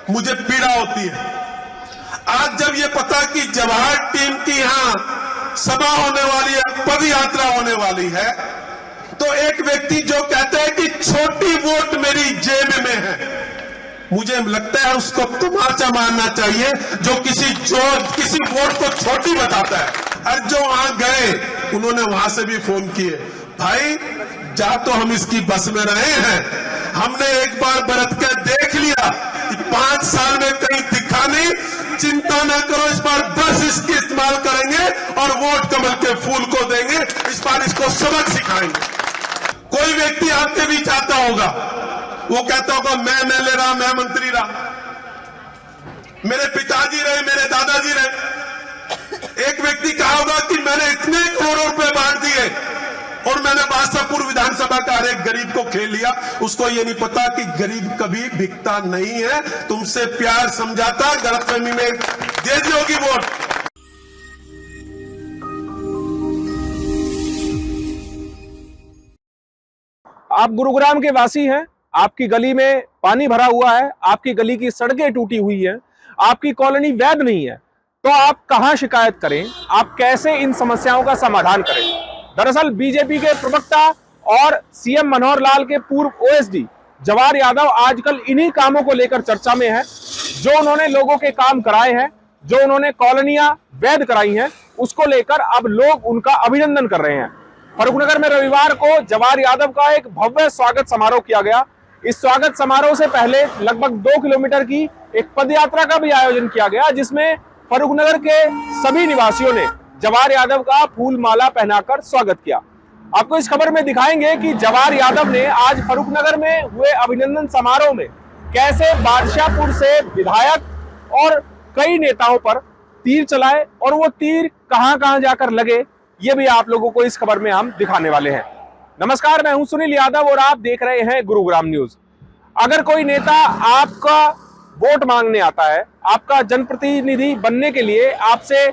मुझे पीड़ा होती है। आज जब ये पता कि जवाहर टीम की यहां सभा होने वाली है, पद यात्रा होने वाली है, तो एक व्यक्ति जो कहता है कि छोटी वोट मेरी जेब में है, मुझे लगता है उसको तमाचा मारना चाहिए जो किसी वोट को छोटी बताता है। और जो वहां गए उन्होंने वहां से भी फोन किए, भाई जा तो हम इसकी बस में रहे हैं, हमने एक बार बरत कर देख लिया, 5 साल में कहीं दिखा नहीं, चिंता न करो, इस बार बस इसकी इस्तेमाल करेंगे और वोट कमल के फूल को देंगे, इस बार इसको सबक सिखाएंगे। कोई व्यक्ति आपके बीच आता होगा, वो कहता होगा मैं एमएलए रहा, मैं मंत्री रहा, मेरे पिताजी रहे, मेरे दादाजी रहे। एक व्यक्ति कहा होगा कि मैंने इतने करोड़ों रुपए बांट दिए और मैंने बादशाहपुर विधानसभा का हर एक गरीब को खेल लिया। उसको ये नहीं पता कि गरीब कभी बिकता नहीं है, तुमसे प्यार समझाता, गलतफहमी में दे दी होगी वोट। आप गुरुग्राम के वासी हैं, आपकी गली में पानी भरा हुआ है, आपकी गली की सड़कें टूटी हुई हैं, आपकी कॉलोनी वैध नहीं है, तो आप कहां शिकायत करें, आप कैसे इन समस्याओं का समाधान करें। दरअसल बीजेपी के प्रवक्ता और सीएम मनोहर लाल के पूर्व ओएसडी जवाहर यादव आजकल इन्हीं कामों को लेकर चर्चा में है। जो उन्होंने लोगों के काम कराए हैं, जो उन्होंने कॉलोनियां वैध कराई हैं, उसको लेकर अब लोग उनका अभिनंदन कर रहे हैं। फर्रुखनगर में रविवार को जवाहर यादव का एक भव्य स्वागत समारोह किया गया। इस स्वागत समारोह से पहले लगभग 2 किलोमीटर की एक पदयात्रा का भी आयोजन किया गया, जिसमें फर्रुखनगर के सभी निवासियों ने जवाहर यादव का फूल माला पहनाकर स्वागत किया। आपको इस खबर में दिखाएंगे कि जवाहर यादव ने आज फर्रुखनगर में हुए अभिनंदन समारोह में कैसे बादशाहपुर से विधायक और कई नेताओं पर तीर चलाए और वो तीर कहां कहां जाकर लगे, ये भी आप लोगों को इस खबर में हम दिखाने वाले हैं। नमस्कार, मैं हूं सुनील यादव और आप देख रहे हैं गुरुग्राम न्यूज। अगर कोई नेता आपका वोट मांगने आता है, आपका जनप्रतिनिधि बनने के लिए आपसे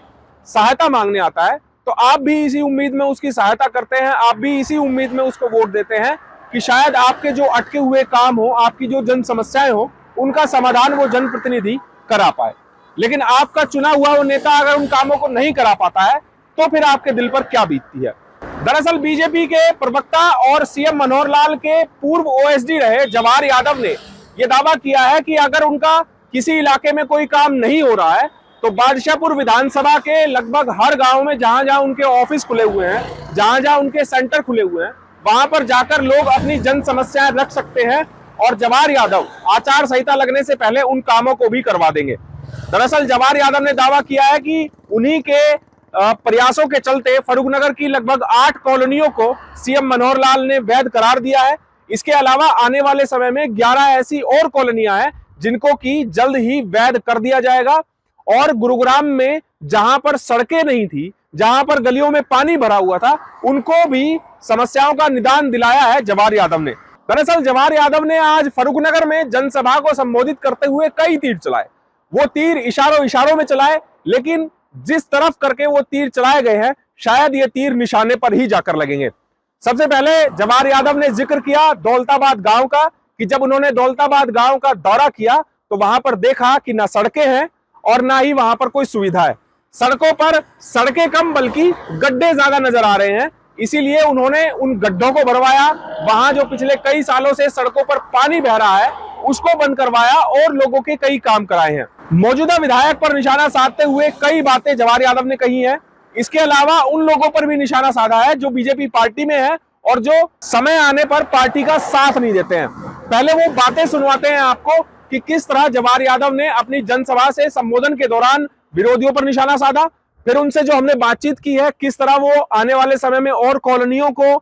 सहायता मांगने आता है, तो आप भी इसी उम्मीद में उसकी सहायता करते हैं, आप भी इसी उम्मीद में उसको वोट देते हैं कि शायद आपके जो अटके हुए काम हो, आपकी जो जन समस्याएं हो, उनका समाधान वो जनप्रतिनिधि करा पाए। लेकिन आपका चुना हुआ वो नेता अगर उन कामों को नहीं करा पाता है, तो फिर आपके दिल पर क्या बीतती है। दरअसल बीजेपी के प्रवक्ता और सीएम मनोहर लाल के पूर्व ओएसडी रहे जवाहर यादव ने यह दावा किया है कि अगर उनका किसी इलाके में कोई काम नहीं हो रहा है, तो बादशाहपुर विधानसभा के लगभग हर गांव में जहां जहां उनके ऑफिस खुले हुए हैं, जहां जहां उनके सेंटर खुले हुए हैं, वहां पर जाकर लोग अपनी जन समस्याएं रख सकते हैं और जवाहर यादव आचार संहिता लगने से पहले उन कामों को भी करवा देंगे। दरअसल जवाहर यादव ने दावा किया है कि उन्हीं के प्रयासों के चलते फर्रुखनगर की लगभग 8 कॉलोनियों को सीएम मनोहर लाल ने वैध करार दिया है। इसके अलावा आने वाले समय में 11 ऐसी और कॉलोनियां हैं जिनको की जल्द ही वैध कर दिया जाएगा। और गुरुग्राम में जहां पर सड़कें नहीं थी, जहां पर गलियों में पानी भरा हुआ था, उनको भी समस्याओं का निदान दिलाया है जवाहर यादव ने। दरअसल जवाहर यादव ने आज फर्रुखनगर में जनसभा को संबोधित करते हुए कई तीर चलाए। वो तीर इशारों में चलाए, लेकिन जिस तरफ करके वो तीर चलाए गए हैं, शायद ये तीर निशाने पर ही जाकर लगेंगे। सबसे पहले जवाहर यादव ने जिक्र किया दौलताबाद गांव का, कि जब उन्होंने दौलताबाद गांव का दौरा किया तो वहां पर देखा कि ना सड़कें हैं और ना ही वहां पर कोई सुविधा है। सड़कों पर सड़कें कम बल्कि गड्ढे ज्यादा नजर आ रहे हैं, इसीलिए उन्होंने उन गड्ढों को भरवाया। वहां जो पिछले कई सालों से सड़कों पर पानी बह रहा है उसको बंद करवाया और लोगों के कई काम कराए हैं। मौजूदा विधायक पर निशाना साधते हुए कई बातें जवाहर यादव ने कही हैं। इसके अलावा उन लोगों पर भी निशाना साधा है जो बीजेपी पार्टी में है और जो समय आने पर पार्टी का साथ नहीं देते हैं। पहले वो बातें सुनवाते हैं आपको कि किस तरह जवाहर यादव ने अपनी जनसभा से संबोधन के दौरान विरोधियों पर निशाना साधा, फिर उनसे जो हमने बातचीत की है किस तरह वो आने वाले समय में और कॉलोनियों को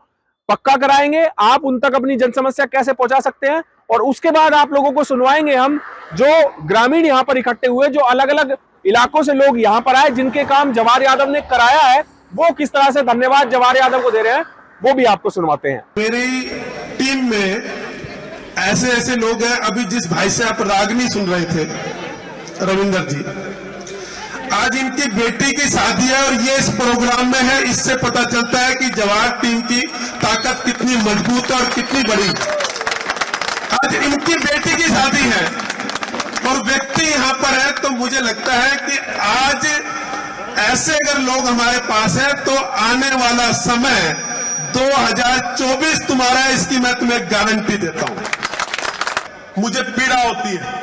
पक्का कराएंगे, आप उन तक अपनी जन समस्या कैसे पहुंचा सकते हैं, और उसके बाद आप लोगों को सुनवाएंगे हम जो ग्रामीण यहाँ पर इकट्ठे हुए, जो अलग अलग इलाकों से लोग यहाँ पर आए, जिनके काम जवाहर यादव ने कराया है, वो किस तरह से धन्यवाद जवाहर यादव को दे रहे हैं, वो भी आपको सुनवाते हैं। मेरी टीम में ऐसे लोग हैं, अभी जिस भाई से आप रागनी सुन रहे थे, रविंदर जी, आज इनकी बेटी की शादी है और ये इस प्रोग्राम में है। इससे पता चलता है कि जवाहर टीम की ताकत कितनी मजबूत है और कितनी बड़ी। आज इनकी बेटी की शादी है और व्यक्ति यहां पर है, तो मुझे लगता है कि आज ऐसे अगर लोग हमारे पास हैं तो आने वाला समय 2024 तुम्हारा है, इसकी मैं तुम्हें गारंटी देता हूं। मुझे पीड़ा होती है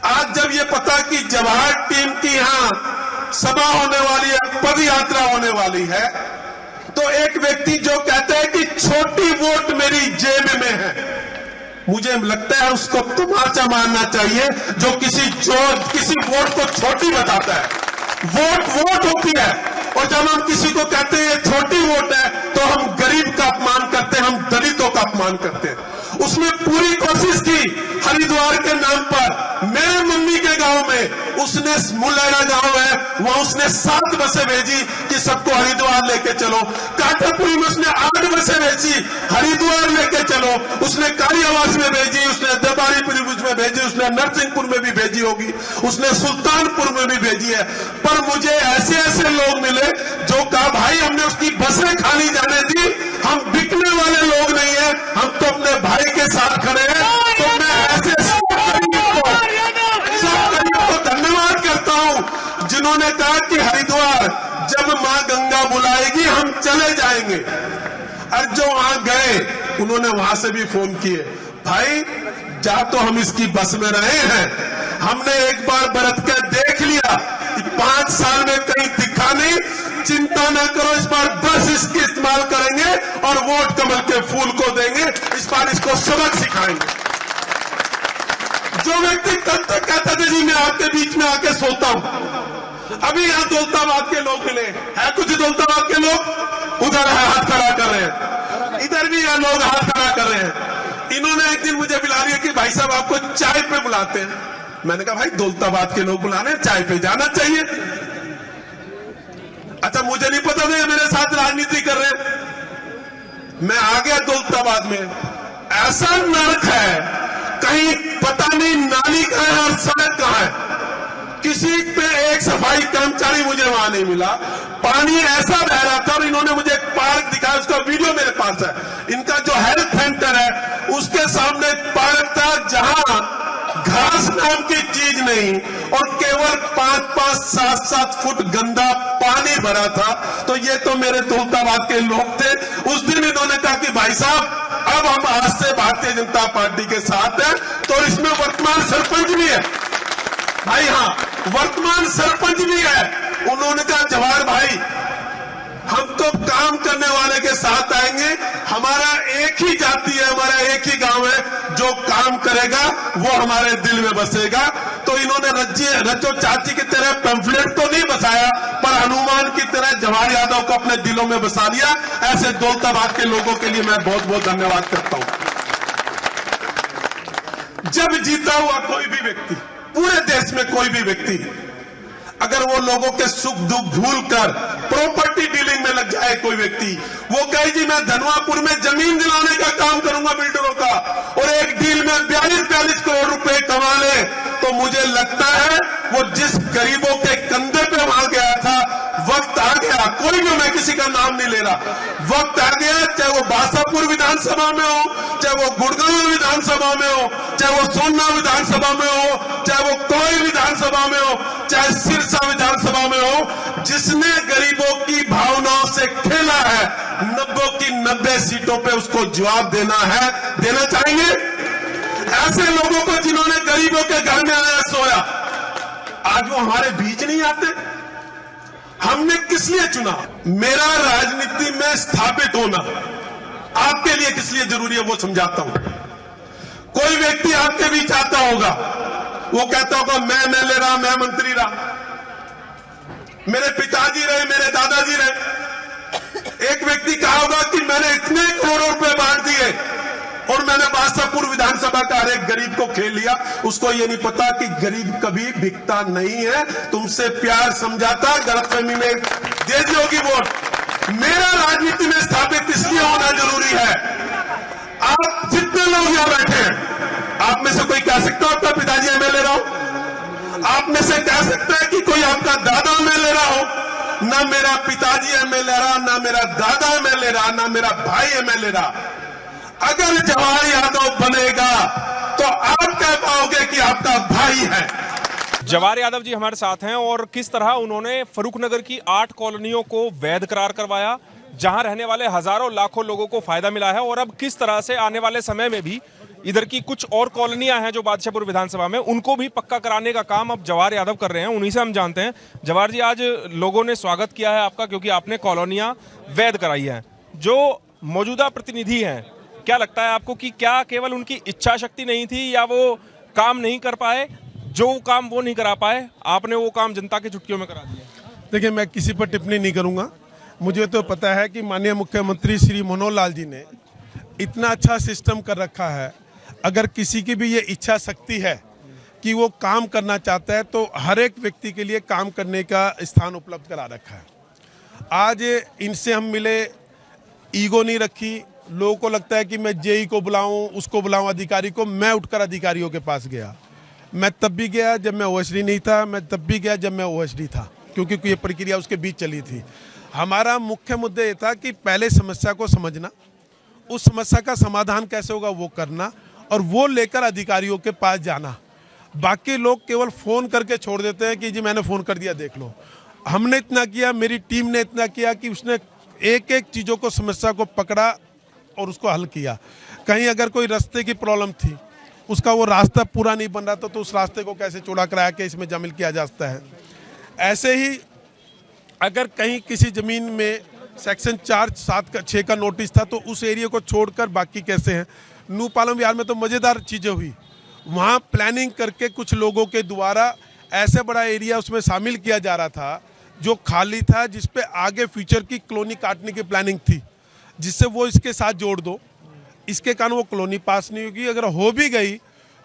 आज जब ये पता कि जवाहर टीम की यहां सभा होने वाली है, पद यात्रा होने वाली है, तो एक व्यक्ति जो कहता है कि छोटी वोट मेरी जेब में है, मुझे लगता है उसको तमाचा मारना चाहिए जो किसी वोट को छोटी बताता है। वोट होती है, और जब हम किसी को कहते हैं ये छोटी वोट है तो हम गरीब का अपमान करते हैं, हम दलितों का अपमान करते हैं। उसने पूरी कोशिश की हरिद्वार के नाम पर, मेरे मम्मी के गांव में उसने मुलैना गांव है वहां उसने 7 बसें भेजी कि सबको हरिद्वार लेके चलो। काठापुरी में उसने 8 बसें भेजी हरिद्वार लेके चलो। उसने कालियावास में भेजी, उसने दबारीपुरी में भेजी, उसने नरसिंहपुर में भी भेजी होगी, उसने सुल्तानपुर में भी भेजी है। पर मुझे ऐसे ऐसे लोग मिले जो कहा भाई हमने उसकी बसें खाली जाने दी, हम बिकने वाले लोग नहीं है, हम तो अपने भाई के साथ खड़े हैं। तो मैं ऐसे सब गरीब को धन्यवाद करता हूं जिन्होंने कहा कि हरिद्वार जब मां गंगा बुलाएगी हम चले जाएंगे। और जो वहां गए उन्होंने वहां से भी फोन किए, भाई जा तो हम इसकी बस में रहे हैं, हमने एक बार बरत कर देख लिया कि 5 साल में कहीं दिखा नहीं, चिंता न करो इस बार बस इसकी इस्तेमाल करेंगे और वोट कमल के फूल को देंगे, इस बार इसको सबक सिखाएंगे। जो व्यक्ति कल तक कहता था जी मैं आपके बीच में आके सोता हूं, अभी यहां दौलताबाद के लोग मिले है, कुछ दौलताबाद के लोग उधर हाथ खड़ा कर रहे हैं, इधर भी यहां लोग हाथ खड़ा कर रहे हैं। इन्होंने एक दिन मुझे बुला लिया कि भाई साहब आपको चाय पे बुलाते हैं। मैंने कहा भाई दौलताबाद के लोग बुलाने, चाय पे जाना चाहिए। अच्छा मुझे नहीं पता था ये मेरे साथ राजनीति कर रहे हैं। मैं आ गया दौलताबाद में, ऐसा नर्क है, कहीं पता नहीं नाली कहां है और सड़क कहां है, किसी पे एक सफाई कर्मचारी मुझे वहां नहीं मिला, पानी ऐसा बह रहा था। और इन्होंने मुझे एक पार्क दिखाया, उसका वीडियो मेरे पास है। इनका जो हेल्थ सेंटर है उसके सामने एक पार्क था जहां घास नाम की चीज नहीं और केवल 5-5, 7-7 फुट गंदा पानी भरा था। तो ये तो मेरे दौलताबाद के लोग थे। उस दिन इन्होंने कहा कि भाई साहब अब हम आज से भारतीय जनता पार्टी के साथ हैं, तो इसमें वर्तमान सरपंच भी है भाई, हाँ वर्तमान सरपंच भी है। उन्होंने कहा जवाहर भाई हम तो काम करने वाले के साथ आएंगे, हमारा एक ही जाति है, हमारा एक ही गांव है, जो काम करेगा वो हमारे दिल में बसेगा। तो इन्होंने रज्जो चाची की तरह पैम्फलेट तो नहीं बसाया, पर हनुमान की तरह जवाहर यादव को अपने दिलों में बसा लिया। ऐसे दौलताबाद के लोगों के लिए मैं बहुत बहुत धन्यवाद करता हूं। जब जीता हुआ कोई भी व्यक्ति, पूरे देश में कोई भी व्यक्ति अगर वो लोगों के सुख दुख भूल कर प्रॉपर्टी डीलिंग में लग जाए, कोई व्यक्ति वो कहे जी मैं धनवापुर में जमीन दिलाने का काम करूंगा बिल्डरों का, और एक डील में 42 करोड़ रुपए कमा ले, तो मुझे लगता है वो जिस गरीबों के कंधे पे वहां गया था, वक्त आ गया, कोई भी, मैं किसी का नाम नहीं ले रहा, वक्त आ गया, चाहे वो बासापुर विधानसभा में हो, चाहे वो गुड़गांव विधानसभा में हो, चाहे वो सोनना विधानसभा में हो, चाहे वो कोई विधानसभा में हो, चाहे सिरसा विधानसभा में हो, जिसने गरीबों की भावनाओं से खेला है, 90 की 90 सीटों पे उसको जवाब देना है। देना चाहेंगे ऐसे लोगों को जिन्होंने गरीबों के घर में आया सोया, आज वो हमारे बीच नहीं आते। हमने किस लिए चुना? मेरा राजनीति में स्थापित होना आपके लिए किस लिए जरूरी है वो समझाता हूं। कोई व्यक्ति आपके बीच आता होगा, वो कहता होगा मैं एमएलए रहा, मैं मंत्री रहा, मेरे पिताजी रहे, मेरे दादाजी रहे। एक व्यक्ति कहा होगा कि मैंने इतने करोड़ों रुपए बांट दिए और मैंने बासापुर विधानसभा का हर एक गरीब को खेल लिया। उसको ये नहीं पता कि गरीब कभी बिकता नहीं है, तुमसे प्यार समझाता, गलतफहमी में दे दी होगी वोट। मेरा राजनीति में स्थापित इसलिए होना जरूरी है। आप जितने लोग यहां बैठे हैं, आप में से कोई कह सकता हो आपका पिताजी एमएलए रहा हो, आप में से कह सकता है कि कोई आपका दादा एमएलए रहा हो। ना मेरा पिताजी एमएलए रहा, ना मेरा दादा एमएलए रहा, ना मेरा भाई एमएलए रहा। अगर जवाहर यादव बनेगा तो आप कह पाओगे कि आपका भाई है। जवाहर यादव जी हमारे साथ हैं और किस तरह उन्होंने फर्रुखनगर की 8 कॉलोनियों को वैध करार करवाया, जहां रहने वाले हजारों लाखों लोगों को फायदा मिला है, और अब किस तरह से आने वाले समय में भी इधर की कुछ और कॉलोनियां हैं जो बादशाहपुर विधानसभा में, उनको भी पक्का कराने का काम अब जवाहर यादव कर रहे हैं। उन्हीं से हम जानते हैं। जवाहर जी, आज लोगों ने स्वागत किया है आपका क्योंकि आपने कॉलोनियां वैध कराई हैं। जो मौजूदा प्रतिनिधि हैं, क्या लगता है आपको कि क्या केवल उनकी इच्छा शक्ति नहीं थी या वो काम नहीं कर पाए? जो काम वो नहीं करा पाए, आपने वो काम जनता की चुटकियों में करा दिया। देखिए, मैं किसी पर टिप्पणी नहीं करूंगा। मुझे तो पता है कि माननीय मुख्यमंत्री श्री मनोहर लाल जी ने इतना अच्छा सिस्टम कर रखा है। अगर किसी की भी ये इच्छा शक्ति है कि वो काम करना चाहता है तो हर एक व्यक्ति के लिए काम करने का स्थान उपलब्ध करा रखा है। आज इनसे हम मिले, ईगो नहीं रखी। लोगों को लगता है कि मैं जेई को बुलाऊं, उसको बुलाऊं, अधिकारी को। मैं उठकर अधिकारियों के पास गया। मैं तब भी गया जब मैं ओएसडी नहीं था, मैं तब भी गया जब मैं ओएसडी था, क्योंकि ये प्रक्रिया उसके बीच चली थी। हमारा मुख्य मुद्दा ये था कि पहले समस्या को समझना, उस समस्या का समाधान कैसे होगा वो करना, और वो लेकर अधिकारियों के पास जाना। बाकी लोग केवल फ़ोन करके छोड़ देते हैं कि जी मैंने फ़ोन कर दिया, देख लो। हमने इतना किया, मेरी टीम ने इतना किया कि उसने एक एक चीज़ों को, समस्या को पकड़ा और उसको हल किया। कहीं अगर कोई रास्ते की प्रॉब्लम थी, उसका वो रास्ता पूरा नहीं बन रहा था, तो उस रास्ते को कैसे चौड़ा कराया के इसमें शामिल किया जा सकता है। ऐसे ही अगर कहीं किसी ज़मीन में सेक्शन 4, 7, 6 का नोटिस था, तो उस एरिया को छोड़कर बाकी कैसे हैं। न्यू पालम विहार में तो मज़ेदार चीज़ें हुई। वहाँ प्लानिंग करके कुछ लोगों के द्वारा ऐसे बड़ा एरिया उसमें शामिल किया जा रहा था जो खाली था, जिस पे आगे फ्यूचर की कॉलोनी काटने की प्लानिंग थी, जिससे वो इसके साथ जोड़ दो। इसके कारण वो कॉलोनी पास नहीं होगी। अगर हो भी गई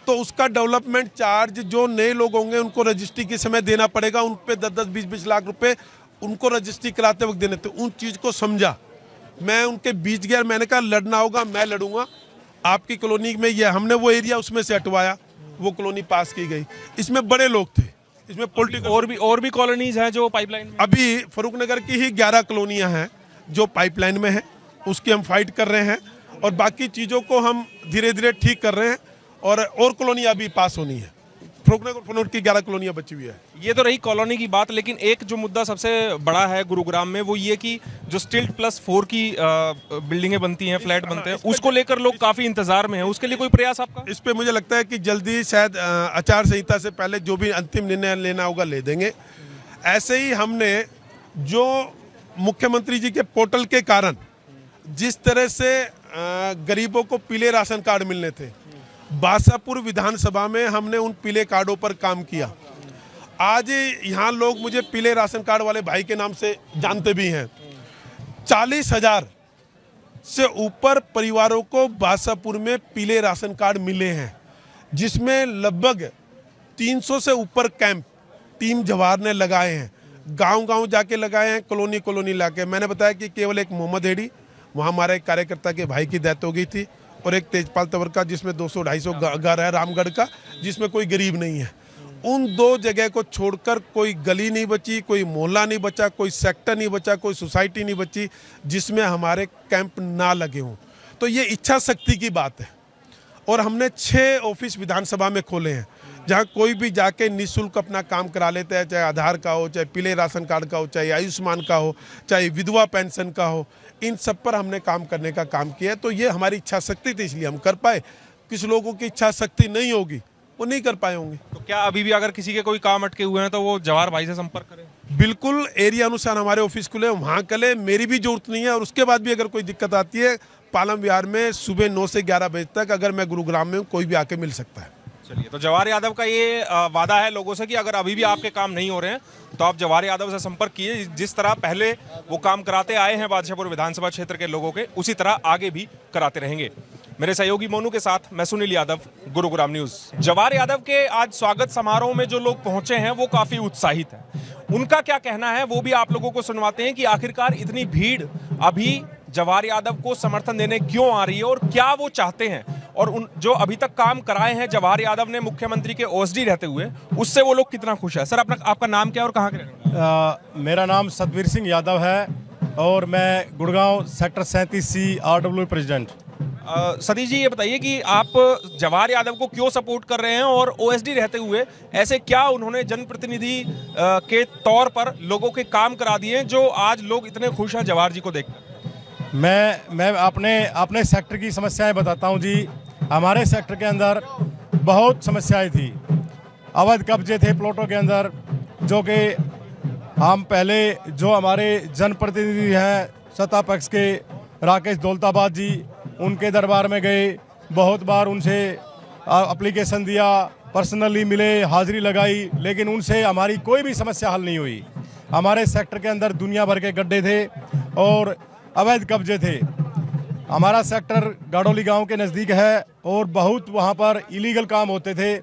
तो उसका डेवलपमेंट चार्ज जो नए लोग होंगे उनको रजिस्ट्री के समय देना पड़ेगा। उन पे 10-10, 20-20 लाख रुपए उनको रजिस्ट्री कराते वक्त देने थे। उन चीज़ को समझा। मैं उनके बीच गया, मैंने कहा लड़ना होगा, मैं लड़ूंगा। आपकी कॉलोनी में ये हमने वो एरिया उसमें से हटवाया, वो कॉलोनी पास की गई। इसमें बड़े लोग थे, इसमें पॉलिटिकल और भी कॉलोनीज हैं जो पाइपलाइन में। अभी फर्रुखनगर की ही 11 कॉलोनियाँ हैं जो पाइपलाइन में है, उसकी हम फाइट कर रहे हैं, और बाकी चीज़ों को हम धीरे धीरे ठीक कर रहे हैं, और कॉलोनियाँ अभी पास होनी है। फर्रुखनगर की 11 कॉलोनियाँ बची हुई है। ये तो रही कॉलोनी की बात, लेकिन एक जो मुद्दा सबसे बड़ा है गुरुग्राम में, वो ये कि जो स्टिल्ट +4 की बिल्डिंगें बनती हैं, फ्लैट बनते हैं, उसको लेकर लोग काफ़ी इंतजार में हैं। उसके लिए कोई प्रयास आपका? इस पे मुझे लगता है कि जल्दी शायद आचार संहिता से पहले जो भी अंतिम निर्णय लेना होगा ले देंगे। ऐसे ही हमने जो मुख्यमंत्री जी के पोर्टल के कारण जिस तरह से गरीबों को पीले राशन कार्ड मिलने थे, बादशाहपुर विधानसभा में हमने उन पीले कार्डों पर काम किया। आज यहाँ लोग मुझे पीले राशन कार्ड वाले भाई के नाम से जानते भी हैं। 40,000 से ऊपर परिवारों को बादशाहपुर में पीले राशन कार्ड मिले हैं, जिसमें लगभग 300 से ऊपर कैंप टीम जवाहर ने लगाए हैं। गांव-गांव जाके लगाए हैं, कॉलोनी कॉलोनी लाके। मैंने बताया कि केवल एक मोहम्मद हेडी, वहाँ हमारे एक कार्यकर्ता के भाई की डेथ हो गई थी, और एक तेजपाल तंवर का जिसमें 200-250 घर है, रामगढ़ का, जिसमें कोई गरीब नहीं है। उन 2 जगह को छोड़कर कोई गली नहीं बची, कोई मोहल्ला नहीं बचा, कोई सेक्टर नहीं बचा, कोई सोसाइटी नहीं बची जिसमें हमारे कैंप ना लगे हों। तो ये इच्छा शक्ति की बात है। और हमने 6 ऑफिस विधानसभा में खोले हैं, जहाँ कोई भी जाके निःशुल्क अपना काम करा लेता है, चाहे आधार का हो, चाहे पीले राशन कार्ड का हो, चाहे आयुष्मान का हो, चाहे विधवा पेंशन का हो। इन सब पर हमने काम करने का काम किया है। तो ये हमारी इच्छा शक्ति थी, इसलिए हम कर पाए। किस लोगों की इच्छा शक्ति नहीं होगी वो नहीं कर पाए होंगे। तो क्या अभी भी अगर किसी के कोई काम अटके हुए हैं तो वो जवाहर भाई से संपर्क करें? बिल्कुल, एरिया अनुसार हमारे ऑफिस खुले, वहाँ कले, मेरी भी जरूरत नहीं है। और उसके बाद भी अगर कोई दिक्कत आती है, पालम विहार में सुबह 9 से 11 बजे तक अगर मैं गुरुग्राम में हूँ, कोई भी आके मिल सकता है। चलिए, तो जवाहर यादव का ये वादा है लोगों से कि अगर अभी भी आपके काम नहीं हो रहे हैं तो आप जवाहर यादव से संपर्क कीजिए। जिस तरह पहले वो काम कराते आए हैं बादशाहपुर विधानसभा क्षेत्र के लोगों के, उसी तरह आगे भी कराते रहेंगे। मेरे सहयोगी मोनू के साथ मैं सुनील यादव, गुरुग्राम न्यूज। जवाहर यादव के आज स्वागत समारोह में जो लोग पहुंचे हैं वो काफी उत्साहित हैं। उनका क्या कहना है वो भी आप लोगों को सुनवाते हैं कि आखिरकार इतनी भीड़ अभी जवाहर यादव को समर्थन देने क्यों आ रही है और क्या वो चाहते हैं, और उन जो अभी तक काम कराए हैं जवाहर यादव ने मुख्यमंत्री के ओएसडी रहते हुए, उससे वो लोग कितना खुश है। सर, आपका नाम क्या है और कहाँ के रहने वाले? मेरा नाम सतवीर सिंह यादव है और मैं Gurgaon sector 37C RW president. Satish ji, ये बताइए कि आप जवाहर यादव को क्यों सपोर्ट कर रहे हैं और ओएसडी रहते हुए ऐसे क्या उन्होंने जनप्रतिनिधि के तौर पर लोगों के काम करा दिए हैं जो आज लोग इतने खुश हैं जवाहर जी को देखकर? मैं अपने अपने सेक्टर की समस्याएं बताता हूं जी। हमारे सेक्टर के अंदर बहुत समस्याएं थी। अवैध कब्जे थे प्लॉटों के अंदर, जो कि हम पहले जो हमारे जनप्रतिनिधि हैं सत्ता पक्ष के राकेश दौलताबाद जी, उनके दरबार में गए, बहुत बार उनसे एप्लीकेशन दिया, पर्सनली मिले, हाजिरी लगाई, लेकिन उनसे हमारी कोई भी समस्या हल नहीं हुई। हमारे सेक्टर के अंदर दुनिया भर के गड्ढे थे और अवैध कब्जे थे। हमारा सेक्टर गाड़ोली गांव के नज़दीक है और बहुत वहां पर इलीगल काम होते थे।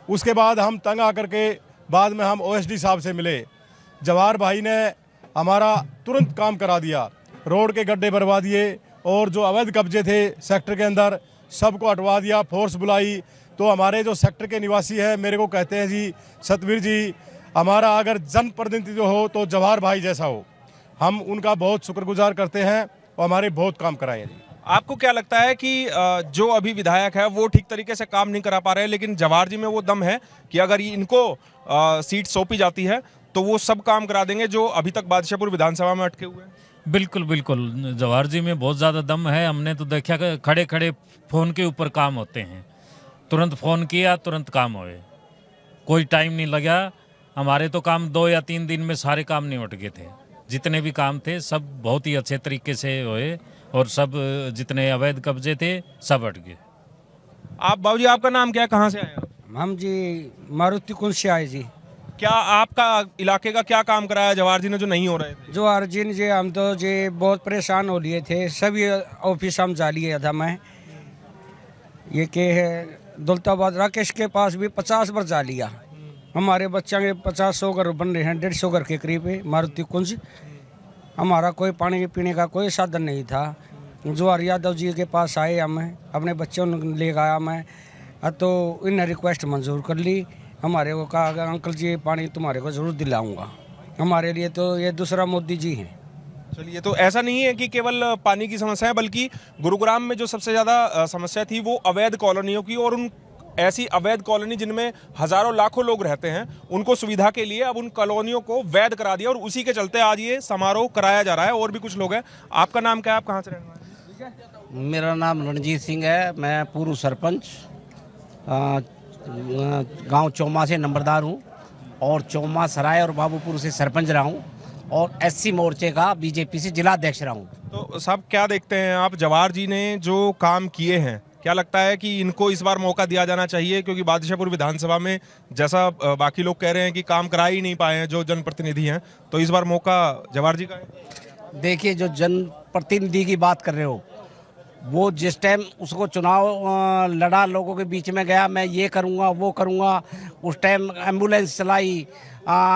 उसके बाद हम तंग आकर के बाद में हम ओएसडी साहब से मिले। जवाहर भाई ने हमारा तुरंत काम करा दिया, रोड के गड्ढे भरवा दिए और जो अवैध कब्जे थे सेक्टर के अंदर सबको हटवा दिया, फोर्स बुलाई। तो हमारे जो सेक्टर के निवासी हैं मेरे को कहते हैं जी सतवीर जी, हमारा अगर जनप्रतिनिधि जो हो तो जवाहर भाई जैसा हो। हम उनका बहुत शुक्रगुजार करते हैं और हमारे बहुत काम कराए जी। आपको क्या लगता है कि जो अभी विधायक है वो ठीक तरीके से काम नहीं करा पा रहे हैं, लेकिन जवाहर जी में वो दम है कि अगर इनको सीट सौंपी जाती है तो वो सब काम करा देंगे जो अभी तक बादशाहपुर विधानसभा में अटके हुए हैं? बिल्कुल बिल्कुल, जवाहर जी में बहुत ज़्यादा दम है। हमने तो देखा कि खड़े खड़े फ़ोन के ऊपर काम होते हैं, तुरंत फ़ोन किया तुरंत काम हुए, कोई टाइम नहीं लगा। हमारे तो काम 2 या 3 दिन में सारे काम निपट गए थे। जितने भी काम थे सब बहुत ही अच्छे तरीके से हुए और सब जितने अवैध कब्जे थे सब हट गए। आप बाबूजी, आपका नाम क्या है, कहाँ से आए आप? हम जी मारुति कुंज से आए जी। क्या आपका इलाके का क्या काम कराया जवाहर जी ने जो नहीं हो रहे थे? जो अर्जुन जी हम तो जी बहुत परेशान हो लिए थे, सभी ऑफिस हम जा लिए था। मैं ये के है दौलताबाद राकेश के पास भी 50 बार जा लिया। हमारे बच्चा के 50-100 घर बन रहे हैं, 150 घर के करीब है मारुति कुंज। हमारा कोई पानी पीने का कोई साधन नहीं था। जवाहर यादव जी के पास आए, हम अपने बच्चों ले गया मैं, तो इन्हें रिक्वेस्ट मंजूर कर ली। हमारे को कहा अंकल जी पानी तुम्हारे को ज़रूर दिलाऊंगा। हमारे लिए तो ये दूसरा मोदी जी हैं। चलिए, तो ऐसा नहीं है कि केवल पानी की समस्या है, बल्कि गुरुग्राम में जो सबसे ज़्यादा समस्या थी वो अवैध कॉलोनियों की, और उन ऐसी अवैध कॉलोनी जिनमें हज़ारों लाखों लोग रहते हैं, उनको सुविधा के लिए अब उन कॉलोनियों को वैध करा दिया और उसी के चलते आज ये समारोह कराया जा रहा है। और भी कुछ लोग हैं। आपका नाम क्या है, आप कहाँ से रहने वाले हैं? मेरा नाम रणजीत सिंह है। मैं पूर्व सरपंच गांव चौमा से नंबरदार हूं और चौमा सराय और बाबूपुर से सरपंच रहा हूं और एससी मोर्चे का बीजेपी से जिला अध्यक्ष रहा हूं। तो साहब, क्या देखते हैं आप, जवाहर जी ने जो काम किए हैं, क्या लगता है कि इनको इस बार मौका दिया जाना चाहिए? क्योंकि बादशाहपुर विधानसभा में जैसा बाकी लोग कह रहे हैं कि काम करा ही नहीं पाए हैं जो जनप्रतिनिधि हैं, तो इस बार मौका जवाहर जी का है। देखिए, जो जनप्रतिनिधि की बात कर रहे हो, वो जिस टाइम उसको चुनाव लड़ा, लोगों के बीच में गया, मैं ये करूँगा वो करूँगा, उस टाइम एम्बुलेंस चलाई,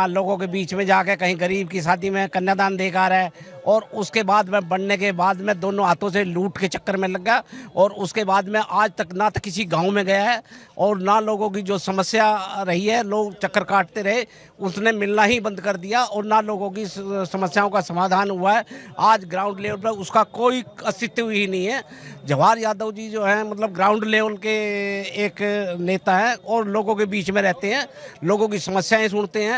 लोगों के बीच में जाके कहीं गरीब की शादी में कन्यादान देकर है, और उसके बाद में बनने के बाद में दोनों हाथों से लूट के चक्कर में लग गया। और उसके बाद में आज तक ना तो किसी गांव में गया है और ना लोगों की जो समस्या रही है, लोग चक्कर काटते रहे, उसने मिलना ही बंद कर दिया और ना लोगों की समस्याओं का समाधान हुआ है। आज ग्राउंड लेवल पर उसका कोई अस्तित्व ही नहीं है। जवाहर यादव जी जो हैं, मतलब ग्राउंड लेवल के एक नेता हैं और लोगों के बीच में रहते हैं, लोगों की समस्याएं सुनते हैं।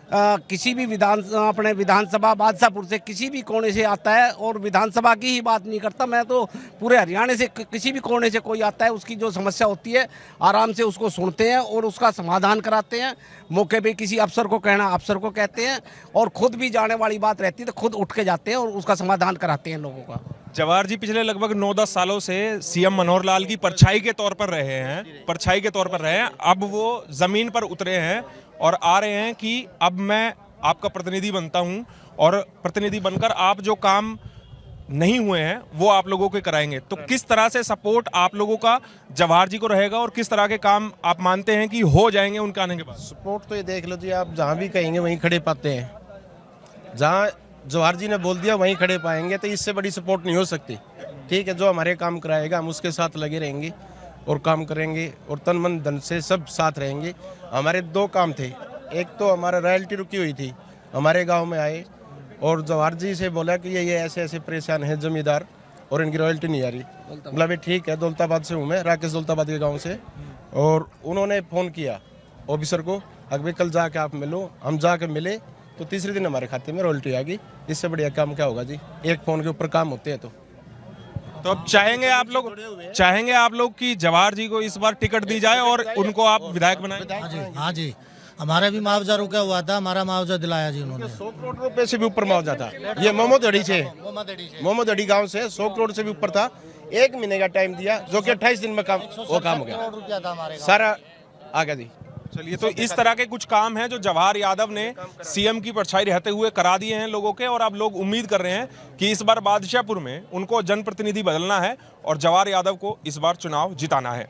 किसी भी अपने विधानसभा बादशाहपुर से किसी भी कोने से आता है, और विधानसभा की ही बात नहीं करता मैं, तो पूरे हरियाणा से किसी भी कोने से कोई आता है, उसकी जो समस्या होती है आराम से उसको सुनते हैं और उसका समाधान कराते हैं। मौके पे किसी अफसर को कहना अफसर को कहते हैं, और खुद भी जाने वाली बात रहती है तो खुद उठ के जाते हैं और उसका समाधान कराते हैं लोगों का। जवाहर जी पिछले लगभग 9-10 सालों से सीएम मनोहर लाल की परछाई के तौर पर रहे हैं, अब वो जमीन पर उतरे हैं और आ रहे हैं कि अब मैं आपका प्रतिनिधि बनता हूं और प्रतिनिधि बनकर आप जो काम नहीं हुए हैं वो आप लोगों के कराएंगे। तो किस तरह से सपोर्ट आप लोगों का जवाहर जी को रहेगा और किस तरह के काम आप मानते हैं कि हो जाएंगे उनके आने के बाद? सपोर्ट तो ये देख लो जी, आप जहाँ भी कहेंगे वहीं खड़े पाते हैं। जहाँ जवाहर जी ने बोल दिया वहीं खड़े पाएंगे, तो इससे बड़ी सपोर्ट नहीं हो सकती। ठीक है, जो हमारे काम कराएगा हम उसके साथ लगे रहेंगे और काम करेंगे और तन मन धन से सब साथ रहेंगे। हमारे 2 काम थे, एक तो हमारा रॉयल्टी रुकी हुई थी, हमारे गांव में आए और जवाहर जी से बोला कि ये ऐसे ऐसे परेशान है जमींदार, और इनकी रॉयल्टी नहीं आ रही। मतलब ये ठीक है, दौलताबाद से हूँ मैं, राकेश दौलताबाद के गांव से, और उन्होंने फ़ोन किया ऑफिसर को, अगर कल जाके आप मिलो। हम जाके मिले तो तीसरे दिन हमारे खाते में रॉयल्टी आ गई। इससे बढ़िया काम क्या होगा जी, एक फ़ोन के ऊपर काम होते हैं। तो अब चाहेंगे आप लोग कि जवाहर जी को इस बार टिकट दी जाए और उनको आप विधायक बनाएं? हाँ जी, हमारा भी मुआवजा रुका हुआ था, हमारा मुआवजा दिलाया जी उन्होंने। 100 करोड़ रुपए से भी ऊपर मुआवजा था। ये मोहम्मद अड़ी गांव से 100 करोड़ से भी ऊपर था। 1 महीने का टाइम दिया, जो कि 28 दिन में काम हो गया, सारा आ गया जी। चलिए, तो इस तरह के कुछ काम हैं जो जवाहर यादव ने सीएम की परछाई रहते हुए करा दिए हैं लोगों के, और अब लोग उम्मीद कर रहे हैं कि इस बार बादशाहपुर में उनको जनप्रतिनिधि बदलना है और जवाहर यादव को इस बार चुनाव जिताना है।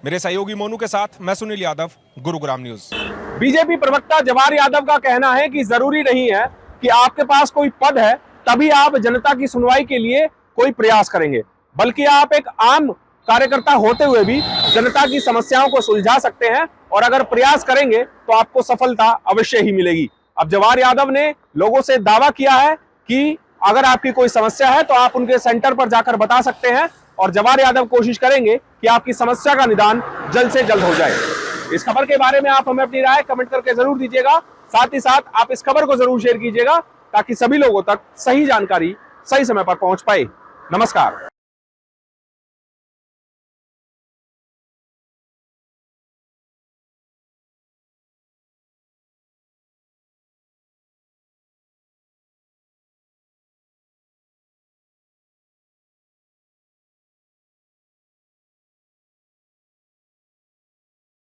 मेरे सहयोगी मोनू के साथ मैं सुनील यादव, गुरुग्राम न्यूज। बीजेपी प्रवक्ता जवाहर यादव का कहना है कि जरूरी नहीं है कि आपके पास कोई पद है तभी आप जनता की सुनवाई के लिए कोई प्रयास करेंगे, बल्कि आप एक आम कार्यकर्ता होते हुए भी जनता की समस्याओं को सुलझा सकते हैं, और अगर प्रयास करेंगे तो आपको सफलता अवश्य ही मिलेगी। अब जवाहर यादव ने लोगों से दावा किया है कि अगर आपकी कोई समस्या है तो आप उनके सेंटर पर जाकर बता सकते हैं, और जवाहर यादव कोशिश करेंगे कि आपकी समस्या का निदान जल्द से जल्द हो जाए। इस खबर के बारे में आप हमें अपनी राय कमेंट करके जरूर दीजिएगा। साथ ही साथ आप इस खबर को जरूर शेयर कीजिएगा ताकि सभी लोगों तक सही जानकारी सही समय पर पहुंच पाए। नमस्कार।